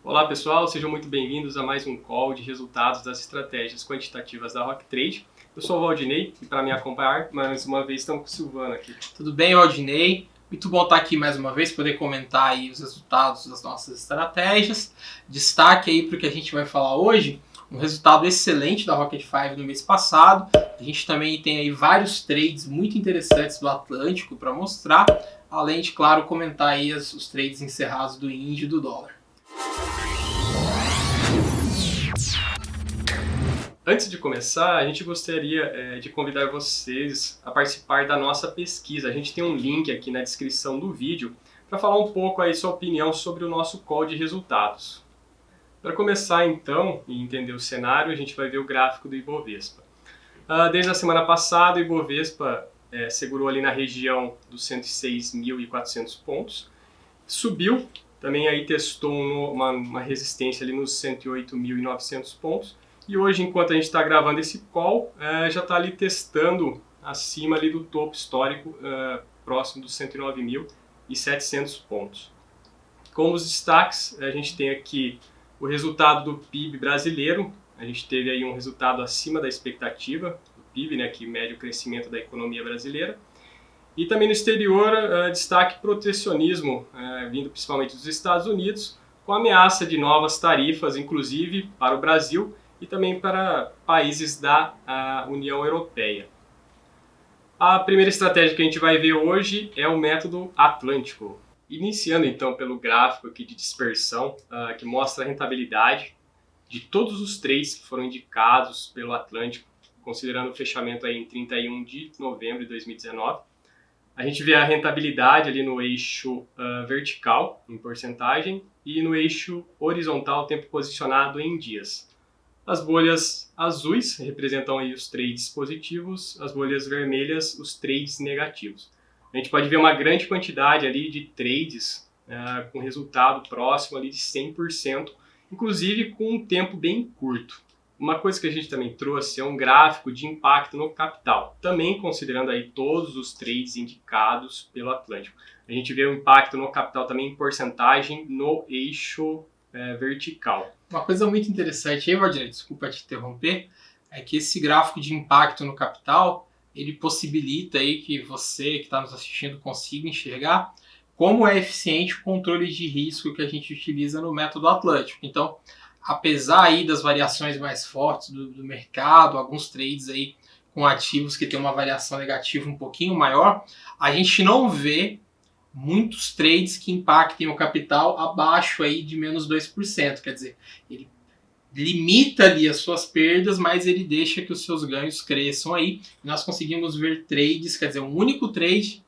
Olá pessoal, sejam muito bem-vindos a mais um call de resultados das estratégias quantitativas da Rock Trade. Eu sou o Valdinei e para me acompanhar, mais uma vez estamos com o Silvano aqui. Tudo bem, Valdinei? Muito bom estar aqui mais uma vez, poder comentar aí os resultados das nossas estratégias. Destaque aí para o que a gente vai falar hoje, um resultado excelente da Rocket 5 no mês passado. A gente também tem aí vários trades muito interessantes do Atlântico para mostrar, além de, claro, comentar aí os trades encerrados do índio e do dólar. Antes de começar, a gente gostaria de convidar vocês a participar da nossa pesquisa. A gente tem um link aqui na descrição do vídeo para falar um pouco aí sua opinião sobre o nosso call de resultados. Para começar então e entender o cenário, a gente vai ver o gráfico do Ibovespa. Desde a semana passada, o Ibovespa segurou ali na região dos 106.400 pontos, subiu, também aí testou uma resistência ali nos 108.900 pontos, e hoje, enquanto a gente está gravando esse call, já está ali testando acima ali do topo histórico, próximo dos 109.700 pontos. Como os destaques, a gente tem aqui o resultado do PIB brasileiro. A gente teve aí um resultado acima da expectativa do PIB, né, que mede o crescimento da economia brasileira. E também no exterior, destaque protecionismo, vindo principalmente dos Estados Unidos, com ameaça de novas tarifas, inclusive para o Brasil, e também para países da União Europeia. A primeira estratégia que a gente vai ver hoje é o método Atlântico. Iniciando então pelo gráfico aqui de dispersão, que mostra a rentabilidade de todos os trades que foram indicados pelo Atlântico, considerando o fechamento aí em 31 de novembro de 2019. A gente vê a rentabilidade ali no eixo vertical, em porcentagem, e no eixo horizontal, tempo posicionado em dias. As bolhas azuis representam aí os trades positivos, as bolhas vermelhas os trades negativos. A gente pode ver uma grande quantidade ali de trades com resultado próximo ali de 100%, inclusive com um tempo bem curto. Uma coisa que a gente também trouxe é um gráfico de impacto no capital, também considerando aí todos os trades indicados pelo Atlântico. A gente vê o impacto no capital também em porcentagem no eixo vertical. Uma coisa muito interessante aí, Valdinei, desculpa te interromper, é que esse gráfico de impacto no capital, ele possibilita aí que você que está nos assistindo consiga enxergar como é eficiente o controle de risco que a gente utiliza no método Atlântico. Então, apesar aí das variações mais fortes do mercado, alguns trades aí com ativos que tem uma variação negativa um pouquinho maior, a gente não vê muitos trades que impactem o capital abaixo aí de menos 2%. Quer dizer, ele limita ali as suas perdas, mas ele deixa que os seus ganhos cresçam aí. Nós conseguimos ver trades, quer dizer, um único trade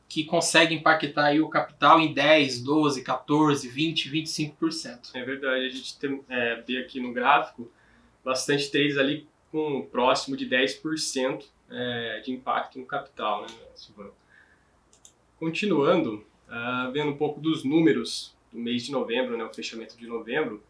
que consegue impactar aí o capital em 10, 12, 14, 20, 25%. É verdade, a gente vê aqui no gráfico bastante trades ali com próximo de 10% de impacto no capital, né, Silvano? Continuando, vendo um pouco dos números do mês de novembro, né, o fechamento de novembro,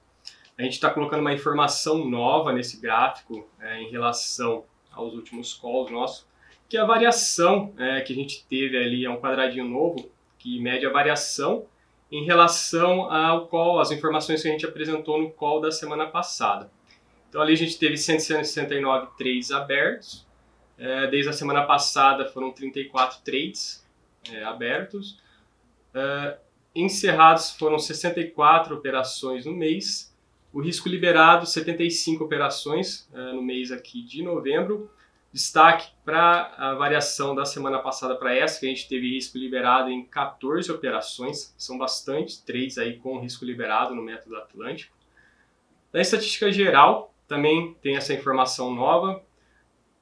a gente está colocando uma informação nova nesse gráfico em relação aos últimos calls nossos, que é a variação que a gente teve ali, é um quadradinho novo, que mede a variação em relação ao call, as informações que a gente apresentou no call da semana passada. Então ali a gente teve 169 trades abertos, desde a semana passada foram 34 trades abertos, encerrados foram 64 operações no mês, o risco liberado 75 operações no mês aqui de novembro. Destaque para a variação da semana passada para essa, que a gente teve risco liberado em 14 operações, são bastante trades aí com risco liberado no método Atlântico. Na estatística geral também tem essa informação nova.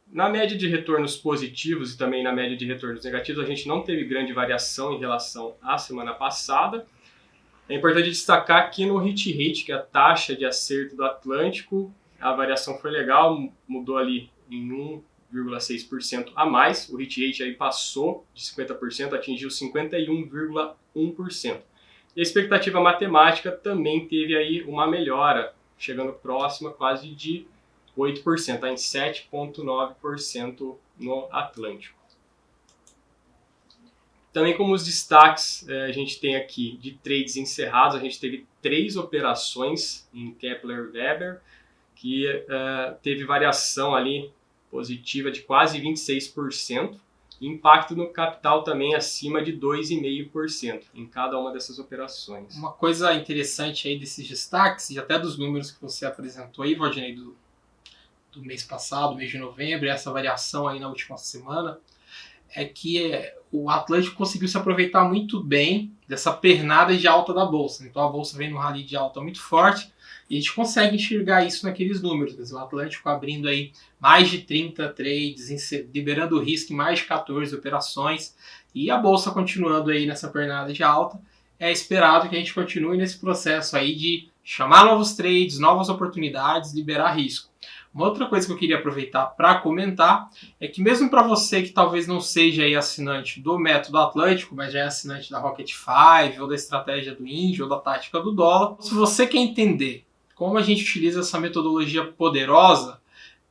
Na média de retornos positivos e também na média de retornos negativos, a gente não teve grande variação em relação à semana passada. É importante destacar que no hit rate, que é a taxa de acerto do Atlântico, a variação foi legal, mudou ali em 1,6% a mais. O hit rate aí passou de 50%, atingiu 51,1%. E a expectativa matemática também teve aí uma melhora, chegando próxima quase de 8%, está em 7,9% no Atlântico. Também como os destaques a gente tem aqui de trades encerrados, a gente teve 3 operações em Kepler Weber, que teve variação ali positiva de quase 26%, e impacto no capital também acima de 2,5% em cada uma dessas operações. Uma coisa interessante aí desses destaques, e até dos números que você apresentou aí, Valdinei, do mês passado, mês de novembro, e essa variação aí na última semana, é que o Atlântico conseguiu se aproveitar muito bem dessa pernada de alta da Bolsa. Então a Bolsa vem num rally de alta muito forte e a gente consegue enxergar isso naqueles números. Quer dizer, o Atlântico abrindo aí mais de 30 trades, liberando o risco em mais de 14 operações e a Bolsa continuando aí nessa pernada de alta. É esperado que a gente continue nesse processo aí de chamar novos trades, novas oportunidades, liberar risco. Uma outra coisa que eu queria aproveitar para comentar é que mesmo para você que talvez não seja aí assinante do Método Atlântico, mas já é assinante da Rocket 5, ou da estratégia do Indy, ou da tática do dólar, se você quer entender como a gente utiliza essa metodologia poderosa,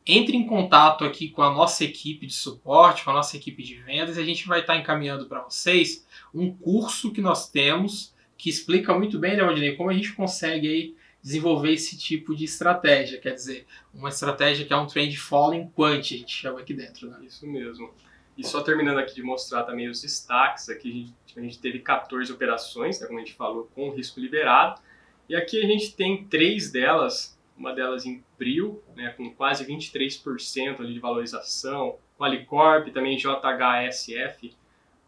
entre em contato aqui com a nossa equipe de suporte, com a nossa equipe de vendas, e a gente vai estar encaminhando para vocês um curso que nós temos que explica muito bem, né, Valdinei, como a gente consegue aí desenvolver esse tipo de estratégia, quer dizer, uma estratégia que é um trend following quant, a gente chama aqui dentro, né? Isso mesmo. E só terminando aqui de mostrar também os destaques, aqui a gente teve 14 operações, né, como a gente falou, com risco liberado, e aqui a gente tem 3 delas, uma delas em PRIO, né, com quase 23% ali de valorização, Qualicorp, também JHSF,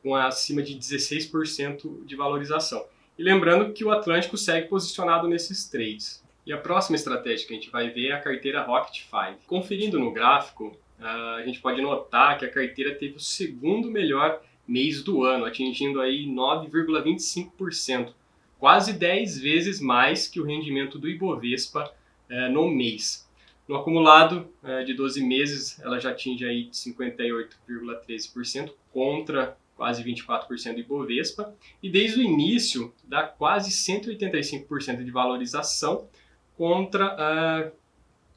com acima de 16% de valorização. E lembrando que o Atlântico segue posicionado nesses trades. E a próxima estratégia que a gente vai ver é a carteira Rocket 5. Conferindo no gráfico, a gente pode notar que a carteira teve o segundo melhor mês do ano, atingindo aí 9,25%, quase 10 vezes mais que o rendimento do Ibovespa no mês. No acumulado de 12 meses, ela já atinge aí 58,13% contra quase 24% do Ibovespa, e desde o início dá quase 185% de valorização contra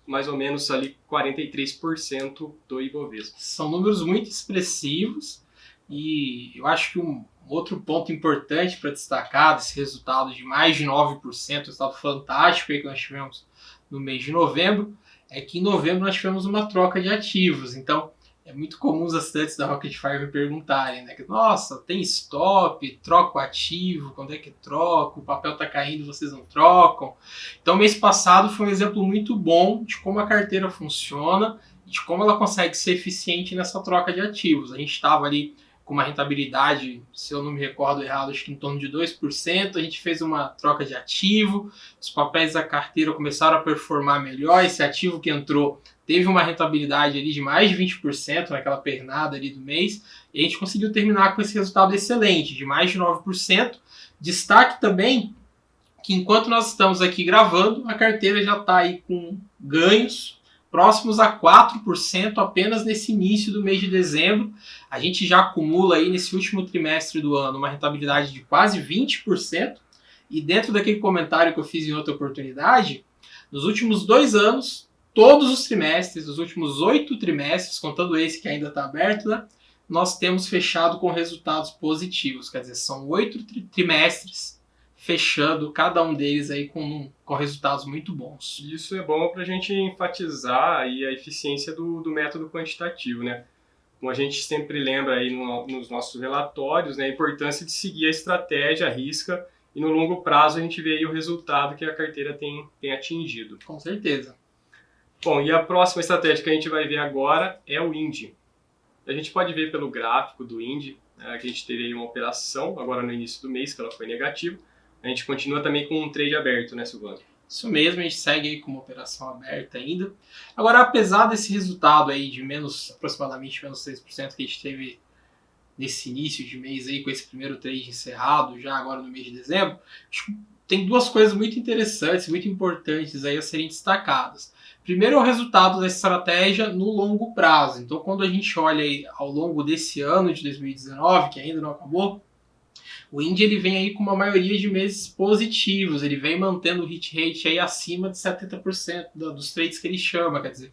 mais ou menos ali 43% do Ibovespa. São números muito expressivos e eu acho que um outro ponto importante para destacar desse resultado de mais de 9%, resultado fantástico aí que nós tivemos no mês de novembro, é que em novembro nós tivemos uma troca de ativos. Então, é muito comum os assinantes da Rocket 5 me perguntarem, né? Nossa, tem stop, troco ativo, quando é que troco? O papel está caindo, vocês não trocam. Então, mês passado foi um exemplo muito bom de como a carteira funciona e de como ela consegue ser eficiente nessa troca de ativos. A gente estava ali com uma rentabilidade, se eu não me recordo errado, acho que em torno de 2%. A gente fez uma troca de ativo, os papéis da carteira começaram a performar melhor, esse ativo que entrou teve uma rentabilidade ali de mais de 20% naquela pernada ali do mês, e a gente conseguiu terminar com esse resultado excelente, de mais de 9%. Destaque também que enquanto nós estamos aqui gravando, a carteira já está aí com ganhos próximos a 4% apenas nesse início do mês de dezembro. A gente já acumula aí nesse último trimestre do ano uma rentabilidade de quase 20%, e dentro daquele comentário que eu fiz em outra oportunidade, nos últimos 2 anos, todos os trimestres, os últimos 8 trimestres, contando esse que ainda está aberto, né, nós temos fechado com resultados positivos. Quer dizer, são 8 trimestres fechando, cada um deles aí com resultados muito bons. Isso é bom para a gente enfatizar aí a eficiência do método quantitativo, né? Como a gente sempre lembra aí nos nossos relatórios, né, a importância de seguir a estratégia, a risca, e no longo prazo a gente vê aí o resultado que a carteira tem atingido. Com certeza. Bom, e a próxima estratégia que a gente vai ver agora é o Indy. A gente pode ver pelo gráfico do Indy, que a gente teve aí uma operação agora no início do mês, que ela foi negativa. A gente continua também com um trade aberto, né, Silvano? Isso mesmo, a gente segue aí com uma operação aberta ainda. Agora, apesar desse resultado aí de aproximadamente menos 3% que a gente teve nesse início de mês aí, com esse primeiro trade encerrado, já agora no mês de dezembro, acho que tem 2 coisas muito interessantes, muito importantes aí a serem destacadas. Primeiro é o resultado da estratégia no longo prazo. Então, quando a gente olha aí ao longo desse ano de 2019, que ainda não acabou, O Indy ele vem aí com uma maioria de meses positivos, ele vem mantendo o hit rate aí acima de 70% dos trades que ele chama, quer dizer,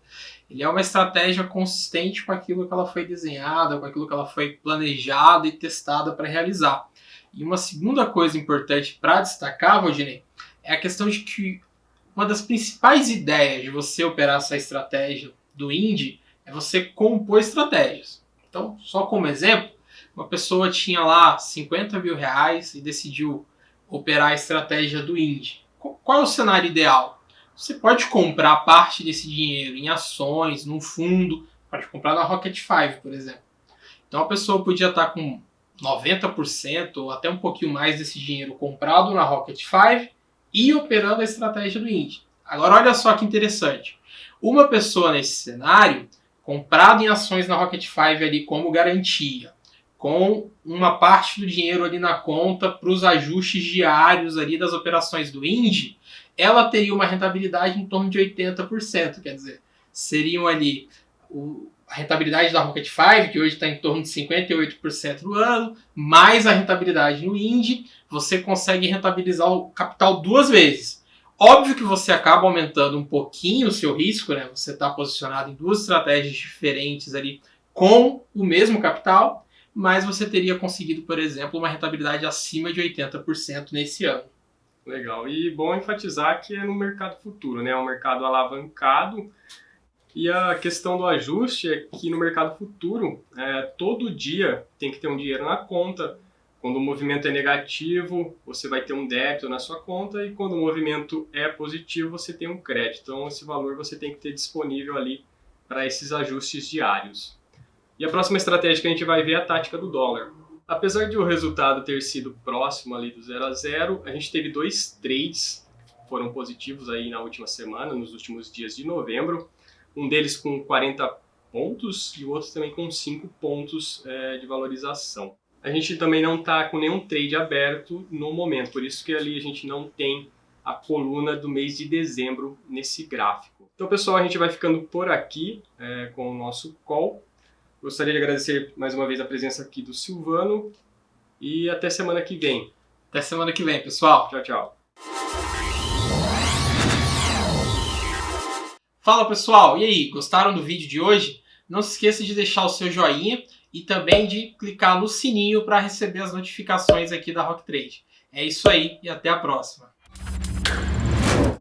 ele é uma estratégia consistente com aquilo que ela foi desenhada, com aquilo que ela foi planejada e testada para realizar. E uma segunda coisa importante para destacar, Valdinei, é a questão de que uma das principais ideias de você operar essa estratégia do Indy é você compor estratégias. Então, só como exemplo, uma pessoa tinha lá 50 mil reais e decidiu operar a estratégia do Indy. Qual é o cenário ideal? Você pode comprar parte desse dinheiro em ações, num fundo, pode comprar na Rocket 5, por exemplo. Então a pessoa podia estar com 90% ou até um pouquinho mais desse dinheiro comprado na Rocket 5 e operando a estratégia do Indy. Agora olha só que interessante. Uma pessoa nesse cenário, comprado em ações na Rocket 5 ali como garantia, com uma parte do dinheiro ali na conta para os ajustes diários ali das operações do Indy, ela teria uma rentabilidade em torno de 80%. Quer dizer, seriam ali a rentabilidade da Rocket 5, que hoje está em torno de 58% no ano, mais a rentabilidade no Indy, você consegue rentabilizar o capital 2 vezes. Óbvio que você acaba aumentando um pouquinho o seu risco, né? Você está posicionado em 2 estratégias diferentes ali com o mesmo capital, mas você teria conseguido, por exemplo, uma rentabilidade acima de 80% nesse ano. Legal. E bom enfatizar que é no mercado futuro, né? É um mercado alavancado. E a questão do ajuste é que no mercado futuro, todo dia tem que ter um dinheiro na conta. Quando o movimento é negativo, você vai ter um débito na sua conta, e quando o movimento é positivo, você tem um crédito. Então, esse valor você tem que ter disponível ali para esses ajustes diários. E a próxima estratégia que a gente vai ver é a tática do dólar. Apesar de o resultado ter sido próximo ali do 0 a 0, a gente teve 2 trades que foram positivos aí na última semana, nos últimos dias de novembro. Um deles com 40 pontos e o outro também com 5 pontos de valorização. A gente também não está com nenhum trade aberto no momento, por isso que ali a gente não tem a coluna do mês de dezembro nesse gráfico. Então, pessoal, a gente vai ficando por aqui com o nosso call. Gostaria de agradecer mais uma vez a presença aqui do Silvano e até semana que vem. Até semana que vem, pessoal. Tchau, tchau. Fala, pessoal. E aí, gostaram do vídeo de hoje? Não se esqueça de deixar o seu joinha e também de clicar no sininho para receber as notificações aqui da Rock Trade. É isso aí e até a próxima.